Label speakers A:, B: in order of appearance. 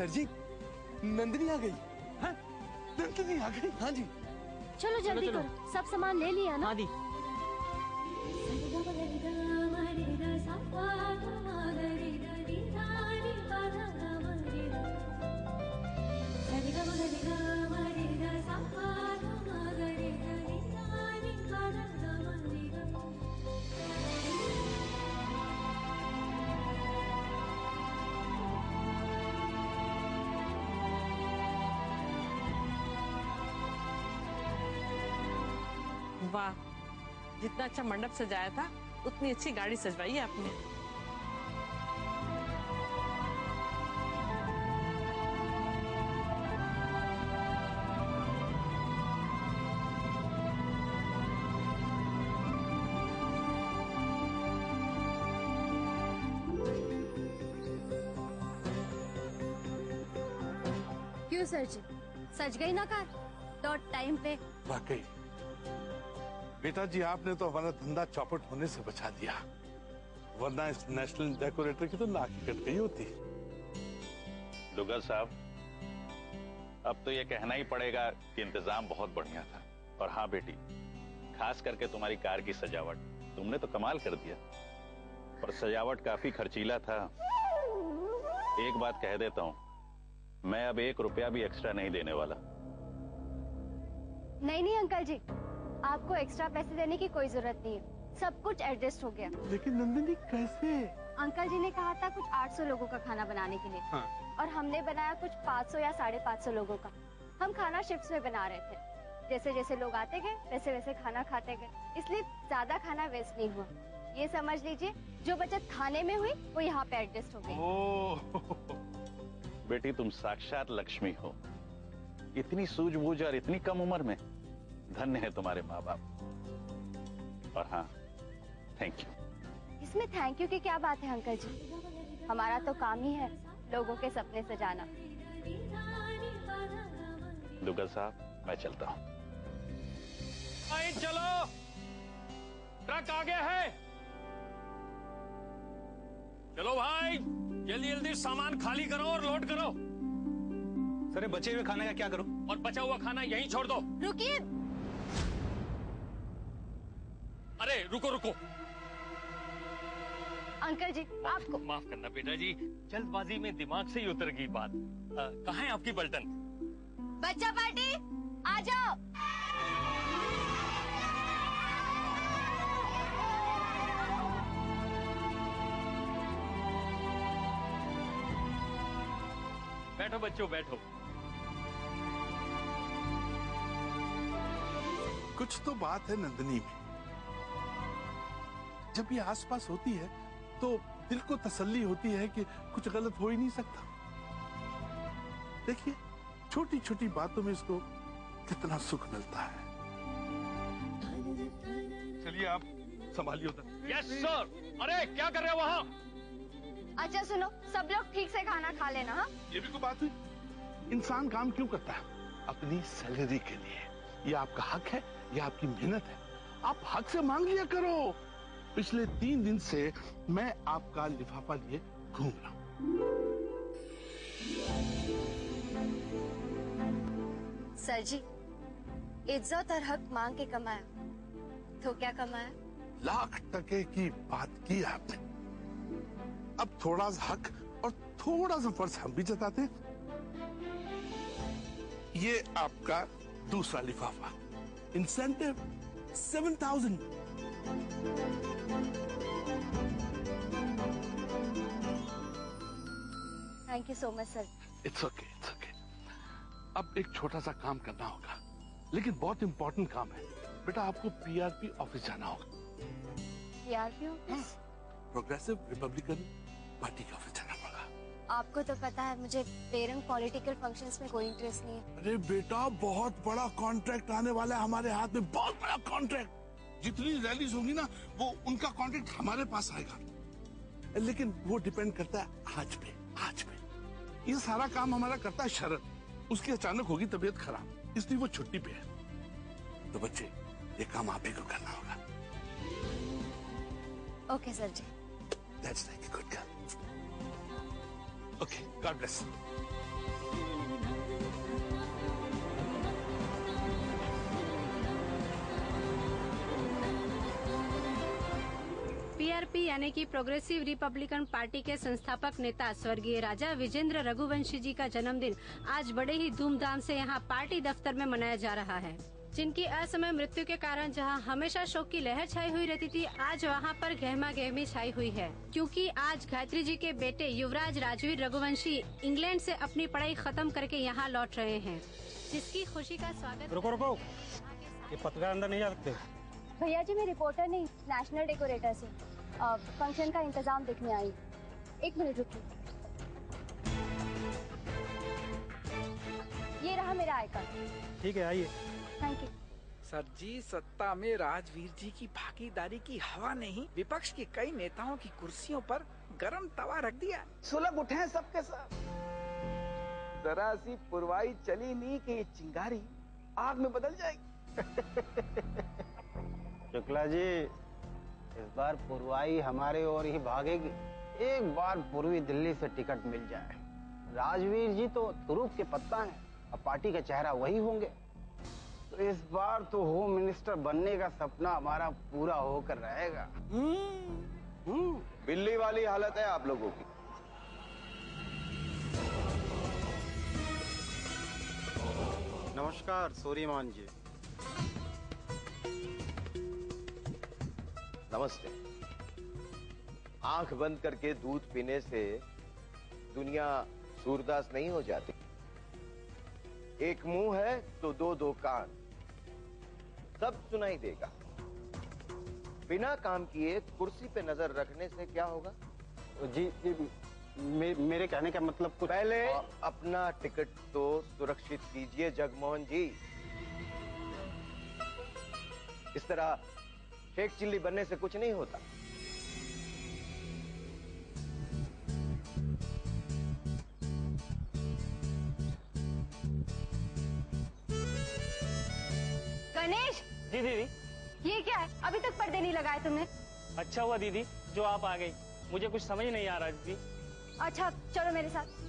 A: Sir जी, नंदिनी आ गई। हाँ? नंदिनी आ गई। हाँ जी।
B: चलो जल्दी करो, सब सामान ले लिया ना?
C: हाँ दी। वाह, जितना अच्छा मंडप सजाया था उतनी अच्छी गाड़ी सजवाई है आपने।
B: क्यों सर जी, सज गई ना कार? डॉट टाइम पे।
A: वाकई बेटा जी, आपने तो हमारा धंधा चौपट होने से बचा दिया, वरना इस नेशनल डेकोरेटर की तो नाक ही कट गई होती।
D: लुगर साहब, अब तो ये कहना ही पड़ेगा कि इंतजाम बहुत बढ़िया था। और हाँ बेटी, खास करके तुम्हारी कार की सजावट, तुमने तो कमाल कर दिया। और सजावट काफी खर्चीला था। एक बात कह देता हूँ, मैं अब 1 रुपया भी एक्स्ट्रा नहीं देने वाला।
B: नहीं अंकल जी, आपको एक्स्ट्रा पैसे देने की कोई जरूरत नहीं है, सब कुछ एडजस्ट हो गया।
A: लेकिन नंदिनी कैसे?
B: अंकल जी ने कहा था कुछ 800 लोगों का खाना बनाने के लिए। हाँ। और हमने बनाया कुछ 500 या 550 लोगों का। हम खाना शिफ्ट्स में बना रहे थे, जैसे जैसे लोग आते गए वैसे वैसे खाना खाते गए, इसलिए ज्यादा खाना वेस्ट नहीं हुआ। ये समझ लीजिए, जो बचत खाने में हुई वो यहाँ पे एडजस्ट हो गई।
D: बेटी, तुम साक्षात लक्ष्मी हो। इतनी सूझबूझ और इतनी कम उम्र में, धन्य है तुम्हारे माँ बाप। और हाँ, थैंक यू।
B: इसमें थैंक यू की क्या बात है अंकल जी, हमारा तो काम ही है लोगों के सपने सजाना।
D: दुग्गल साहब, मैं चलता हूँ।
E: चलो, ट्रक आ गया है। चलो भाई, जल्दी जल्दी सामान खाली करो और लोड करो।
F: सर, बचे हुए खाने का क्या करूं?
E: और बचा हुआ खाना यहीं छोड़ दो।
B: रुकिए।
E: अरे रुको रुको।
B: अंकल जी, आपको
E: माफ करना बेटा जी, जल्दबाजी में दिमाग से ही उतर गई बात। कहाँ है आपकी पलटन?
B: बच्चा पार्टी आ जाओ।
E: बैठो बच्चों, बैठो।
A: कुछ तो बात है नंदिनी में। जब ये आसपास होती है तो दिल को तसल्ली होती है कि कुछ गलत हो ही नहीं सकता। देखिए, छोटी छोटी बातों में इसको कितना सुख मिलता है। चलिए, आप संभालिए उधर।
E: Yes sir. अरे क्या कर रहे हो वहाँ?
B: अच्छा सुनो, सब लोग ठीक से खाना खा लेना। हाँ,
A: ये भी कोई बात हुई? इंसान काम क्यों करता है? अपनी सैलरी के लिए। ये आपका हक है, ये आपकी मेहनत है, आप हक से मांग लिया करो। पिछले 3 दिन से मैं आपका लिफाफा लिए घूम रहा हूं।
B: सर जी, इज्जत और हक मांग के कमाया तो क्या कमाया?
A: लाख टके की बात की आपने। अब थोड़ा सा हक और थोड़ा सा फर्ज हम भी जताते। ये आपका दूसरा लिफाफा, incentive 7,000।
B: Thank you so much sir.
A: It's okay, it's okay. अब एक छोटा सा काम करना होगा, लेकिन बहुत इंपॉर्टेंट काम है। बेटा, आपको पीआरपी ऑफिस जाना होगा।
B: PRP office?
A: Progressive Republican party के ऑफिस जाना पड़ेगा।
B: आपको तो पता है मुझे पेरेंट पॉलिटिकल फंक्शंस में कोई इंटरेस्ट नहीं है।
A: अरे बेटा, बहुत बड़ा कॉन्ट्रैक्ट आने वाला है हमारे हाथ में, बहुत बड़ा कॉन्ट्रैक्ट। जितनी रैलीज होंगी ना, वो उनका कॉन्ट्रैक्ट हमारे पास आएगा। लेकिन वो डिपेंड करता है आज पे। ये सारा काम हमारा करता है शरद। उसकी अचानक होगी तबीयत खराब, इसलिए वो छुट्टी पे है। तो बच्चे, ये काम आप ही को करना होगा।
B: Okay sir ji.
A: That's like a good girl. Okay, God bless.
G: PRP यानी कि प्रोग्रेसिव रिपब्लिकन पार्टी के संस्थापक नेता स्वर्गीय राजा विजेंद्र रघुवंशी जी का जन्मदिन आज बड़े ही धूमधाम से यहाँ पार्टी दफ्तर में मनाया जा रहा है। जिनकी असमय मृत्यु के कारण जहाँ हमेशा शोक की लहर छाई हुई रहती थी, आज वहाँ पर गहमा गहमी छाई हुई है, क्योंकि आज गायत्री जी के बेटे युवराज राजवीर रघुवंशी इंग्लैंड से अपनी पढ़ाई खत्म करके यहाँ लौट रहे हैं, जिसकी खुशी का स्वागत।
F: रुको, ये पत्रकार अंदर नहीं जा सकते।
B: भैया जी, मैं रिपोर्टर नहीं, नेशनल डेकोरेटर से फंक्शन का इंतजाम देखने आई। एक मिनट रुकिए। ये रहा मेरा आई कार्ड।
F: ठीक है, आइए।
B: Thank you.
H: सर जी, सत्ता में राजवीर जी की भागीदारी की हवा ने ही विपक्ष के कई नेताओं की कुर्सियों पर गरम तवा रख दिया।
I: सुलग उठे हैं सबके सब। जरा सी पुरवाई चली नहीं कि ये चिंगारी आग में बदल जाएगी।
J: शुक्ला जी, इस बार पुरवाई हमारे ओर ही भागेगी। एक बार पूर्वी दिल्ली से टिकट मिल जाए। राजवीर जी तो तुरुप के पत्ता हैं, अब पार्टी का चेहरा वही होंगे। तो इस बार तो होम मिनिस्टर बनने का सपना हमारा पूरा होकर रहेगा।
K: बिल्ली वाली हालत है आप लोगों की।
J: नमस्कार सूर्यमान जी।
K: नमस्ते। आंख बंद करके दूध पीने से दुनिया सूरदास नहीं हो जाती। एक मुंह है तो दो कान, सब सुनाई देगा। बिना काम किए कुर्सी पे नजर रखने से क्या होगा?
J: जी, मेरे कहने का मतलब कुछ।
K: पहले अपना टिकट तो सुरक्षित कीजिए जगमोहन जी। इस तरह शेख चिल्ली बनने से कुछ नहीं होता।
B: गणेश
E: जी दीदी।
B: ये क्या है? अभी तक पर्दे नहीं लगाए तुमने।
E: अच्छा हुआ दीदी जो आप आ गई, मुझे कुछ समझ नहीं आ रहा दीदी।
B: अच्छा चलो मेरे साथ।